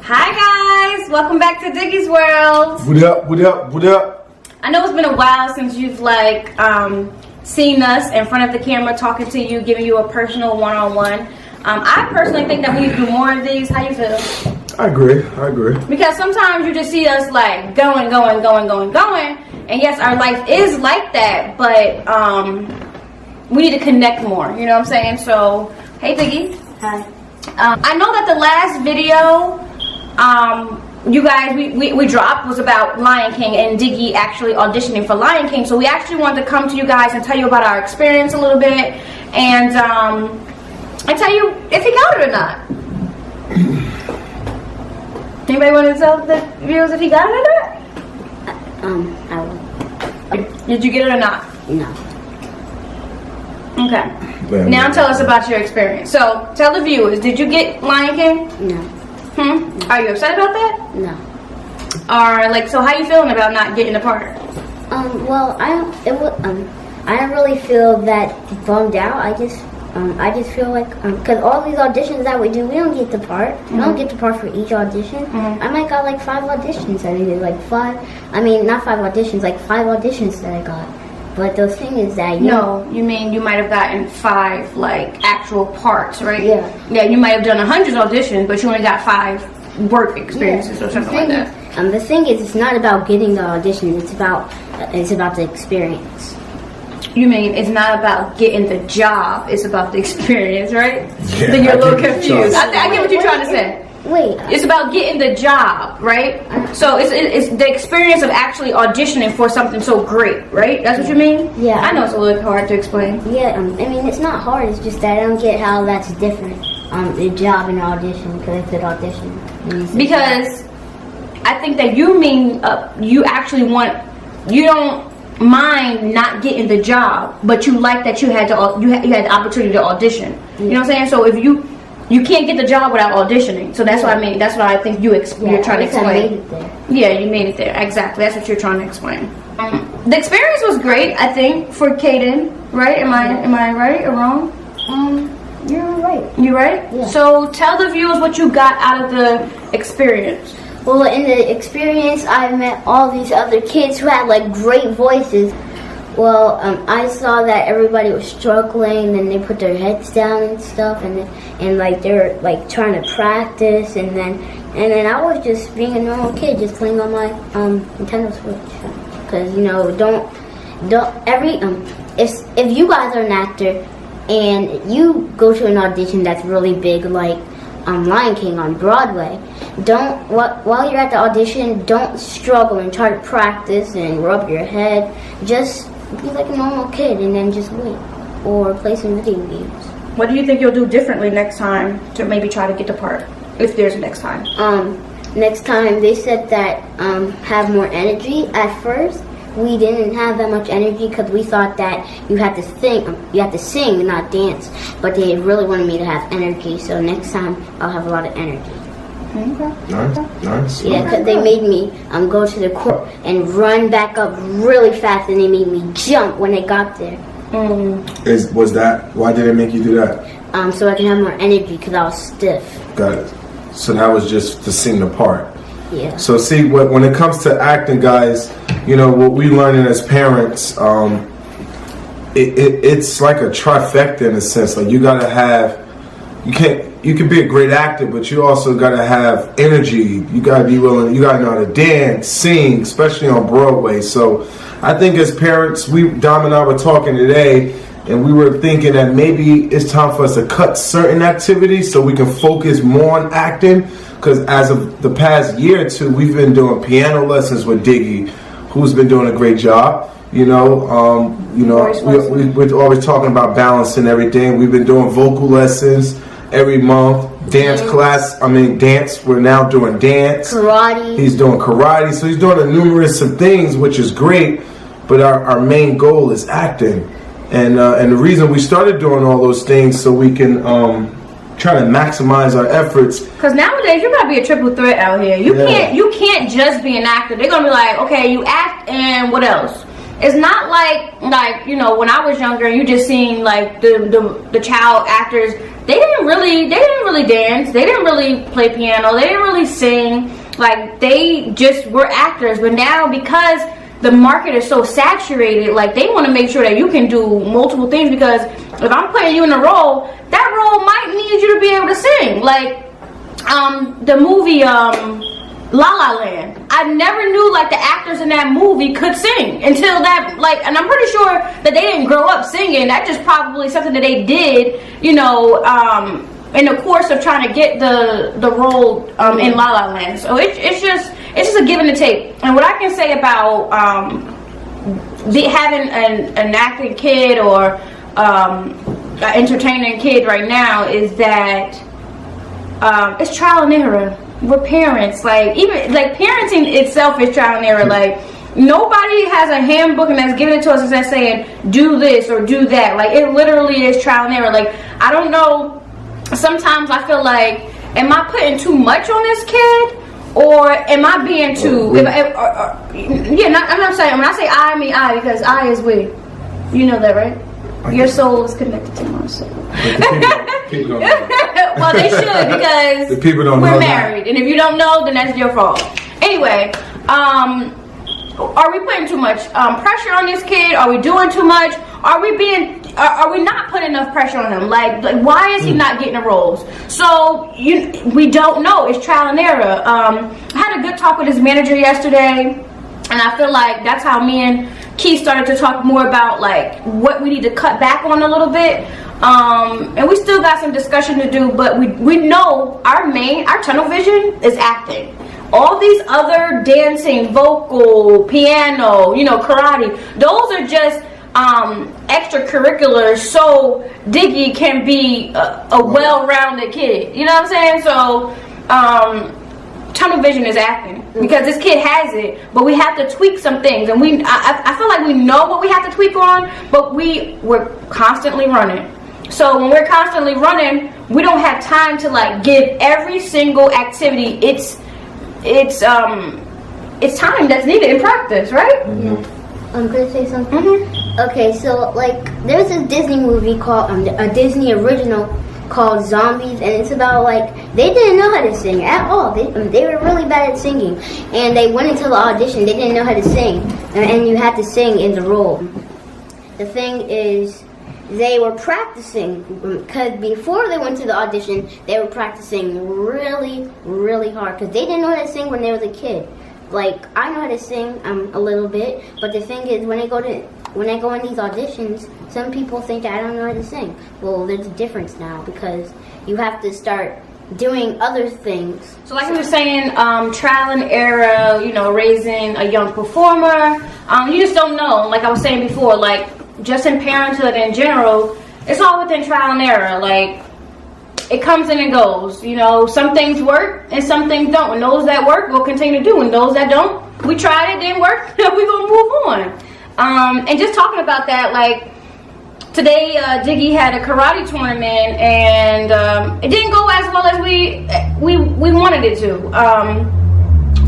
Hi guys, welcome back to Diggys World. What up, what up, what up? I know it's been a while since you've seen us in front of the camera talking to you, giving you a personal one-on-one. I personally think that we need to do more of these. How you feel? I agree. Because sometimes you just see us like going. And yes, our life is like that, but we need to connect more, you know what I'm saying? So, hey Diggy. Hi. I know that the last video you guys we dropped was about Lion King and Diggy actually auditioning for Lion King. So we actually wanted to come to you guys and tell you about our experience a little bit and tell you if he got it or not. Anybody want to tell the viewers if he got it or not? I will. Did you get it or not? No. Okay. Now tell us about your experience. So tell the viewers, did you get Lion King? No. Are you upset about that? No. Or so how you feeling about not getting the part? Well, I don't really feel that bummed out. I just feel like because all these auditions that we do, we don't get the part. We don't get the part for each audition. I might got like 5 auditions that I did, like 5. I mean, not 5 auditions, like 5 auditions that I got. But the thing is that you mean you might have gotten 5 like actual parts, right? Yeah. Yeah, you might have done 100 auditions, but you only got 5 work experiences or something like that. The thing is, it's not about getting the audition. It's about the experience. You mean it's not about getting the job? It's about the experience, right? Yeah, Then you're a little confused. I get what you're trying to say. Wait. It's about getting the job, right? So it's the experience of actually auditioning for something so great, right? That's what you mean? Yeah. I know it's a little hard to explain. Yeah, I mean, it's not hard. It's just that I don't get how that's different. The job and audition, because it's an audition. Because I think that you mean you don't mind not getting the job, but you like that you had the opportunity to audition. Yeah. You know what I'm saying? So if you can't get the job without auditioning. So that's what I mean. That's what I think you're trying to explain. I made it there. Yeah, you made it there. Exactly. That's what you're trying to explain. The experience was great, I think, for Kaden, right? Am I right or wrong? You're right. You right? Yeah. So tell the viewers what you got out of the experience. Well, in the experience, I met all these other kids who had like great voices. Well, I saw that everybody was struggling, and they put their heads down and stuff, and like they're like trying to practice, and then I was just being a normal kid, just playing on my Nintendo Switch, because if you guys are an actor and you go to an audition that's really big, like Lion King on Broadway, while you're at the audition, don't struggle and try to practice and rub your head. Just be like a normal kid and then just wait or play some video games. What do you think you'll do differently next time to maybe try to get the part, if there's a next time? Next time they said that have more energy. At first we didn't have that much energy because we thought that you had to sing, not dance. But they really wanted me to have energy, so next time I'll have a lot of energy. Okay. Nice. Yeah, because they made me go to the court and run back up really fast, and they made me jump when they got there. Why did they make you do that? So I can have more energy because I was stiff. Got it. So that was just to sing the part. Yeah. So see, when it comes to acting, guys, what we learning as parents, it's like a trifecta in a sense. Like you gotta have, you can be a great actor, but you also gotta have energy. You gotta be willing. You gotta know how to dance, sing, especially on Broadway. So I think as parents, Dom and I were talking today, and we were thinking that maybe it's time for us to cut certain activities so we can focus more on acting. Because as of the past year or two, we've been doing piano lessons with Diggy, who's been doing a great job. We're always talking about balancing everything. We've been doing vocal lessons every month. Dance. We're now doing dance. Karate. He's doing karate. So he's doing a numerous of things, which is great. But our main goal is acting. And the reason we started doing all those things so we can try to maximize our efforts. Because nowadays you gotta be a triple threat out here. You can't just be an actor. They're gonna be like, okay, you act and what else? it's not like you know, when I was younger, you just seen like the child actors. They didn't really dance. They didn't really play piano. They didn't really sing. Like, they just were actors. But now, because the market is so saturated, like, they want to make sure that you can do multiple things, because if I'm putting you in a role, that role might need you to be able to sing. Like, the movie La La Land. I never knew like the actors in that movie could sing until that, like, and I'm pretty sure that they didn't grow up singing. That's just probably something that they did, you know, in the course of trying to get the role in La La Land. So it's just a give and a take. And what I can say about having an acting kid or an entertaining kid right now is that it's trial and error. We're parents. Like, even like parenting itself is trial and error. Like, nobody has a handbook and that's given it to us that's saying do this or do that. Like, it literally is trial and error. Like, I don't know, sometimes I feel like, am I putting too much on this kid, or am I being too I'm not saying, when I say I mean I, because I is we. You know that, right? Your soul is connected to my soul. People don't know. Well, they should, because the people don't we're know married, that. and if you don't know, then that's your fault. Anyway, are we putting too much pressure on this kid? Are we doing too much? Are we not putting enough pressure on him? Like why is he not getting the roles? So we don't know. It's trial and error. I had a good talk with his manager yesterday, and I feel like that's how me and Kise started to talk more about like what we need to cut back on a little bit. And we still got some discussion to do, but we know our tunnel vision is acting. All these other dancing, vocal, piano, you know, karate, those are just extracurriculars, so Diggy can be a well-rounded kid. You know what I'm saying? So tunnel vision is acting, because this kid has it, but we have to tweak some things, and I feel like we know what we have to tweak on, but we're constantly running. So when we're constantly running, we don't have time to like give every single activity it's time that's needed in practice, right? Yeah. I'm gonna say something. Mm-hmm. Okay, so like there's a Disney movie called a Disney original called Zombies, and it's about like they didn't know how to sing at all. They were really bad at singing, and they went into the audition. They didn't know how to sing, and you had to sing in the role. The thing is, they were practicing, because before they went to the audition, they were practicing really, really hard, because they didn't know how to sing when they were a kid. Like, I know how to sing a little bit, but the thing is, when I go in these auditions, some people think that I don't know how to sing. Well, there's a difference now, because you have to start doing other things. So like we were saying, trial and error, you know, raising a young performer. You just don't know. Like I was saying before, like just in parenthood in general, it's all within trial and error. Like, it comes and it goes. You know, some things work and some things don't. And those that work, we'll continue to do. And those that don't, we tried it, didn't work, we're going to move on. And just talking about that, like, today Diggy had a karate tournament, and it didn't go as well as we wanted it to.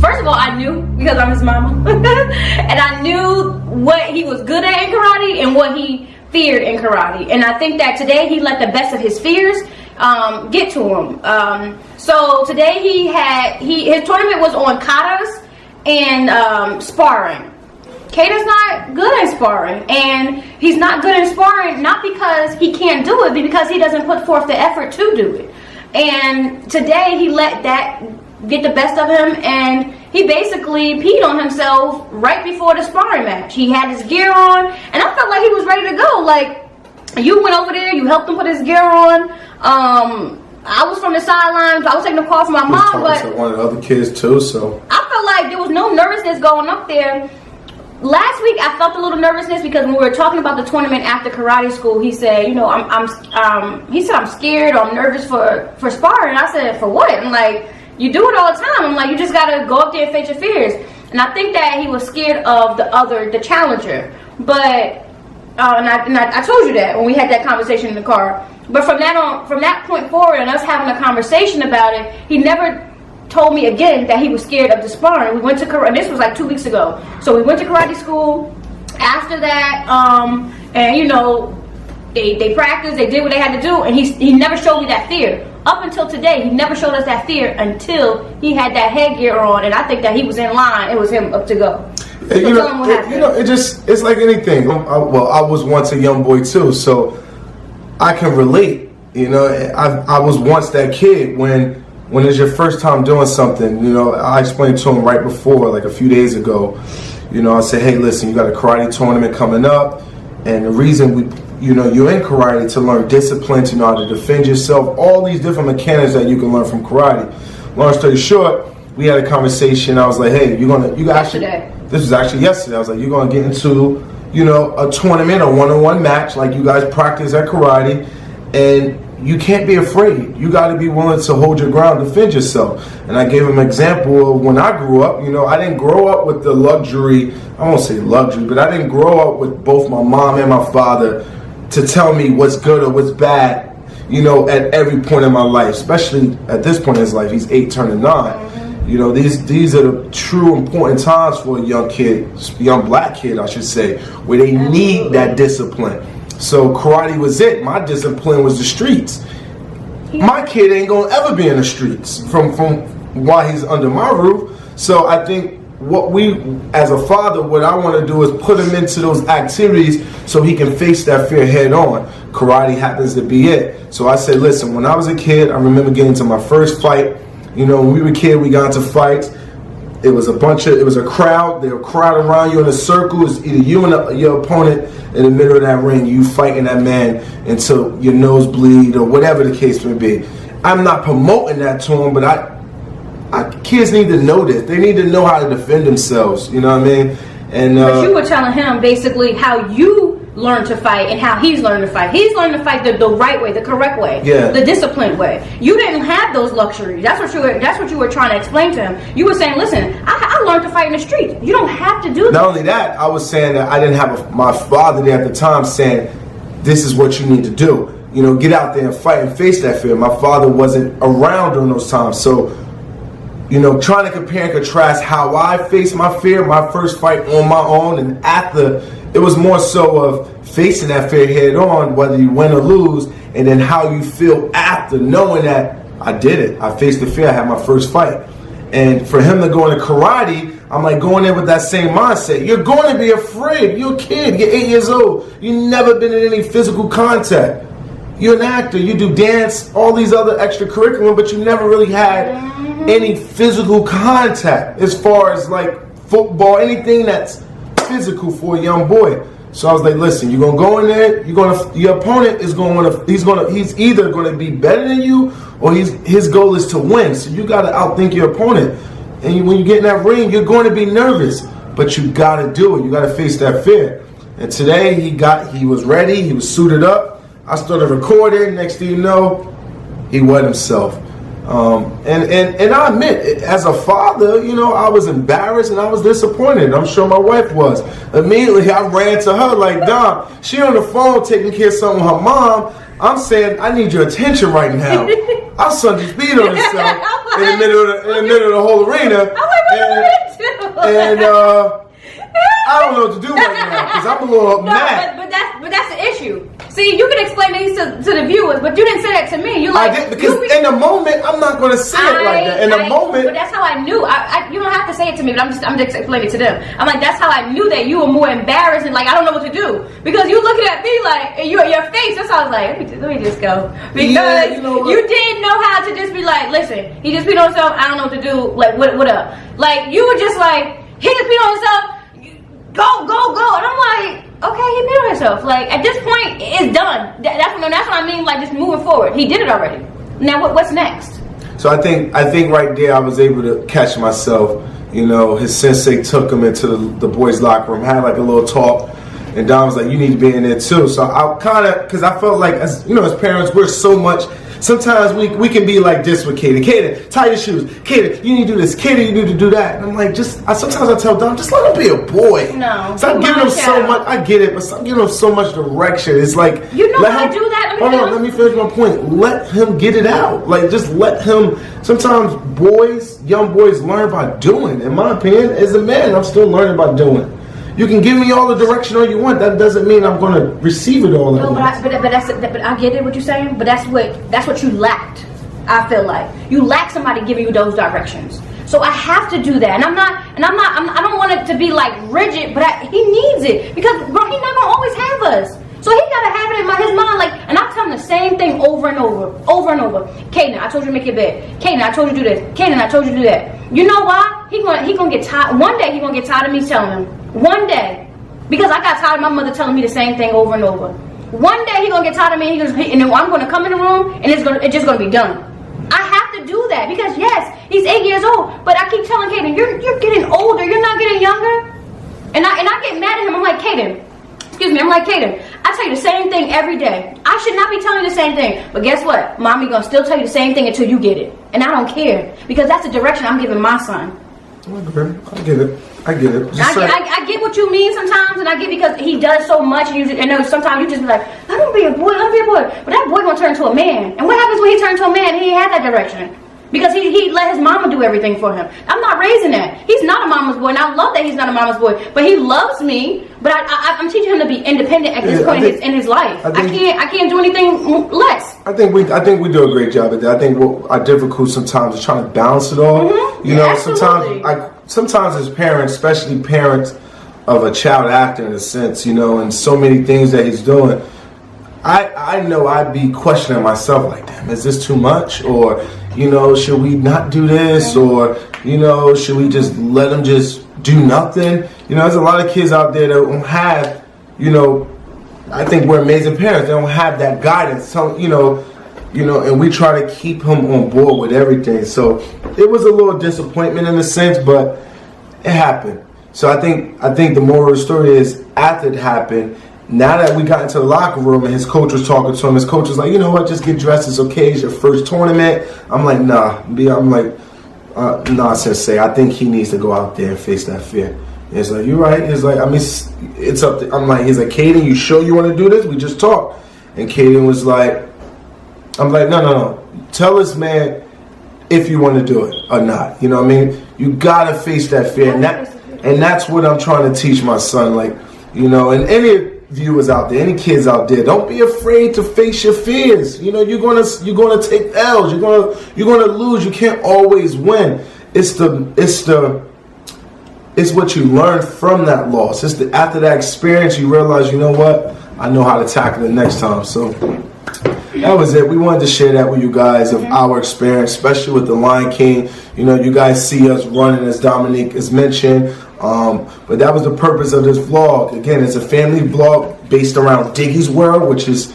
First of all, I knew, because I'm his mama, and I knew what he was good at in karate and what he feared in karate. And I think that today he let the best of his fears get to him. So today his tournament was on katas and sparring. Kata's not good at sparring, and he's not good at sparring not because he can't do it, but because he doesn't put forth the effort to do it. And today he let that get the best of him, and he basically peed on himself right before the sparring match. He had his gear on, and I felt like he was ready to go. Like, you went over there, you helped him put his gear on. I was from the sidelines. I was taking a call from my mom, but to one of the other kids too. So I felt like there was no nervousness going up there. Last week I felt a little nervousness because when we were talking about the tournament after karate school, he said, you know, he said I'm scared or I'm nervous for sparring. And I said, for what? And like, you do it all the time. I'm like, you just gotta go up there and face your fears. And I think that he was scared of the challenger. But and I told you that when we had that conversation in the car. But from that point forward, and us having a conversation about it, he never told me again that he was scared of the sparring. We went to karate. This was like 2 weeks ago. So we went to karate school, After that, and you know, they practiced, they did what they had to do, and he never showed me that fear. Up until today, he never showed us that fear until he had that headgear on, and I think that he was in line. It was him up to go. So you know, it's like anything. I was once a young boy too, so I can relate. You know, I was once that kid when it's your first time doing something. You know, I explained to him right before, like a few days ago. You know, I said, hey, listen, you got a karate tournament coming up, and the reason you're in karate to learn discipline, to know how to defend yourself, all these different mechanics that you can learn from karate. Long story short, we had a conversation. I was like, hey, this was actually yesterday. I was like, you're gonna get into, you know, a tournament, a one-on-one match, like you guys practice at karate, and you can't be afraid. You got to be willing to hold your ground, defend yourself. And I gave him an example of when I grew up. You know, I didn't grow up with the luxury, I won't say luxury, but I didn't grow up with both my mom and my father to tell me what's good or what's bad, you know, at every point in my life, especially at this point in his life. He's 8 turning 9. You know, these are the true important times for a young kid, young black kid, I should say, where they need that discipline. So karate was it. My discipline was the streets. My kid ain't gonna ever be in the streets from while he's under my roof. So I think as a father, what I want to do is put him into those activities so he can face that fear head on. Karate happens to be it. So I said, listen, when I was a kid, I remember getting to my first fight. You know, when we were kids, we got into fights. It was a crowd. They would crowd around you in a circle. It's either you and your opponent in the middle of that ring. You fighting that man until your nose bleed or whatever the case may be. I'm not promoting that to him, but kids need to know this. They need to know how to defend themselves. You know what I mean? And but you were telling him basically how you learn to fight and how he's learned to fight. He's learned to fight the right way, the correct way, the disciplined way. You didn't have those luxuries. That's what you were trying to explain to him. You were saying, listen, I learned to fight in the street. You don't have to do that. Not only that, I was saying that I didn't have my father there at the time saying, this is what you need to do. You know, get out there and fight and face that fear. My father wasn't around during those times. So, you know, trying to compare and contrast how I faced my fear, my first fight on my own, and after, it was more so of facing that fear head on, whether you win or lose, and then how you feel after knowing that I did it. I faced the fear. I had my first fight. And for him to go into karate, I'm like going in with that same mindset. You're going to be afraid. You're a kid. You're 8 years old. You've never been in any physical contact. You're an actor. You do dance, all these other extracurricular, but you never really had any physical contact as far as like football, anything that's physical for a young boy. So I was like, listen, you're gonna go in there. Your opponent is he's either gonna be better than you, or his goal is to win. So you gotta outthink your opponent. And when you get in that ring, you're going to be nervous, but you gotta do it. You gotta face that fear. And today he was ready. He was suited up. I started recording. Next thing you know, he wet himself. And I admit, as a father, you know, I was embarrassed and I was disappointed. I'm sure my wife was. Immediately, I ran to her like, Dom, she on the phone taking care of something with her mom. I'm saying, I need your attention right now. Our son just beat on himself in the middle of the whole arena. And I don't know what to do right now because I'm a little mad. But that's the issue. See, you can explain these to the viewers, but you didn't say that to me. You like, I did, because in the moment, I'm not going to say it like that. In the moment, but that's how I knew. You don't have to say it to me, but I'm just explaining it to them. I'm like, that's how I knew that you were more embarrassed and like I don't know what to do because you looking at me like your face. That's how I was like, let me just go because you didn't know how to just be like, listen, he just peed on himself. I don't know what to do. Like, what up? Like you were just like, he just peed on himself. Go, and I'm like, okay, he peed on himself. Like at this point, it's done. That's what I mean. Like just moving forward, he did it already. Now what's next? So I think right there, I was able to catch myself. You know, his sensei took him into the boys' locker room, had like a little talk, and Don was like, "You need to be in there too." So I kind of, because I felt like, as parents, we're so much. Sometimes we can be like this with Kaden. Kaden, tie your shoes. Kaden, you need to do this. Kaden, you need to do that. And I'm like, sometimes I tell Dom, just let him be a boy. No. Stop giving him so much. I get it, but stop giving him so much direction. It's like, you know how to do that. Hold on, let me finish my point. Let him get it out. Like, just let him. Sometimes young boys learn by doing. In my opinion, as a man, I'm still learning by doing. You can give me all the direction all you want. That doesn't mean I'm going to receive it all. No, but I get it what you're saying. But that's what you lacked. I feel like you lack somebody giving you those directions. So I have to do that, and I don't want it to be like rigid, but he needs it because bro, he's not gonna always have us. So he gotta have it in his mind, like, and I tell him the same thing over and over. Kaden, I told you to make your bed. Kaden, I told you to do this. Kaden, I told you to do that. You know why? He gonna get tired. One day he gonna get tired of me telling him. One day, because I got tired of my mother telling me the same thing over and over. One day he gonna get tired of me, and then I'm gonna come in the room, and it's just gonna be done. I have to do that because yes, he's 8 years old, but I keep telling Kaden, you're getting older, you're not getting younger, and I get mad at him. I'm like, Kaden, I tell you the same thing every day. I should not be telling you the same thing, but guess what? Mommy gonna still tell you the same thing until you get it, and I don't care because that's the direction I'm giving my son. Okay, I get it. I get what you mean sometimes, and I get because he does so much, and know sometimes you just be like, let him be a boy, but that boy gonna turn into a man. And what happens when he turns into a man and he had that direction? Because he let his mama do everything for him. I'm not raising that. He's not a mama's boy, and I love that he's not a mama's boy. But he loves me. But I'm teaching him to be independent at this point in his life. I can't do anything less. I think we do a great job at that. I think what our difficult sometimes is trying to balance it all. Mm-hmm. You know, Absolutely. sometimes as parents, especially parents of a child actor in a sense, you know, and so many things that he's doing, I know I'd be questioning myself like, damn, is this too much? Or, you know, should we not do this? Or, you know, should we just let him just do nothing? You know, there's a lot of kids out there that don't have, you know, I think we're amazing parents. They don't have that guidance. So, you know, and we try to keep him on board with everything. So it was a little disappointment in a sense, but it happened. So I think the moral of the story is after it happened, now that we got into the locker room and his coach was talking to him, his coach was like, you know what, just get dressed. It's okay. It's your first tournament. I'm like, nah. I'm like, nah, Sensei. I think he needs to go out there and face that fear. And he's like, you're right. He's like, I mean, it's up to, he's like, Kaden, you sure you want to do this? We just talked. And Kaden was like, I'm like, no. Tell us, man, if you want to do it or not. You know what I mean? You got to face that fear. And that's what I'm trying to teach my son. Like, you know, and any viewers out there, any kids out there, don't be afraid to face your fears. You know, you're gonna take L's. You're gonna lose. You can't always win. It's what you learn from that loss. After that experience, you realize, you know what? I know how to tackle it next time. So that was it. We wanted to share that with you guys of our experience, especially with the Lion King. You know, you guys see us running, as Dominique has mentioned. But that was the purpose of this vlog. Again, it's a family vlog based around Diggys World, which is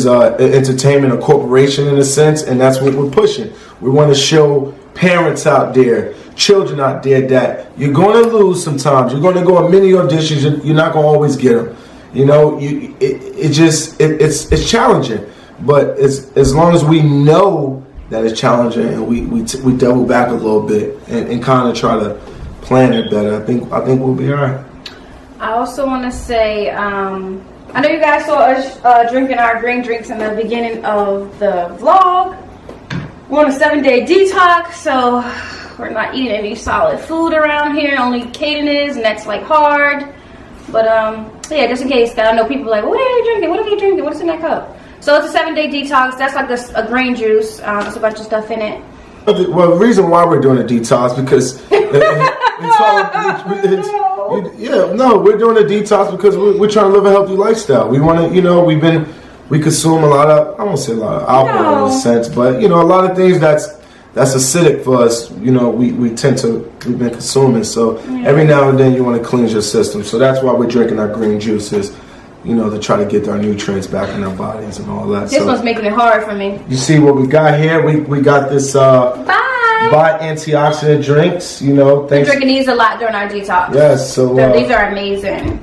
entertainment, a corporation in a sense, and that's what we're pushing. We want to show parents out there, children out there, that you're going to lose sometimes. You're going to go on many auditions. You're not going to always get them. You know, it's challenging, but as long as we know that it's challenging, and we double back a little bit and kind of try to plan it better, I think we'll be all right. I also want to say, I know you guys saw us drinking our green drinks in the beginning of the vlog. We're on a 7-day detox, so we're not eating any solid food around here. Only Kaden is, and that's like hard. But yeah, just in case, because I know people are like, what are you drinking? What are you drinking? What's in that cup? So it's a 7-day detox. That's like a grain juice. There's a bunch of stuff in it. Well, the reason why we're doing a detox because we're doing a detox because we're trying to live a healthy lifestyle. We want to, you know, we consume a lot of, I won't say a lot of alcohol in a sense, but you know, a lot of things that's acidic for us. You know, we've been consuming. So every now and then you want to cleanse your system. So that's why we're drinking our green juices. You know, to try to get our nutrients back in our bodies and all that. This one's making it hard for me. You see what we got here? We got this Buy antioxidant drinks. You know, we're drinking these a lot during our detox. Yes, so these are amazing.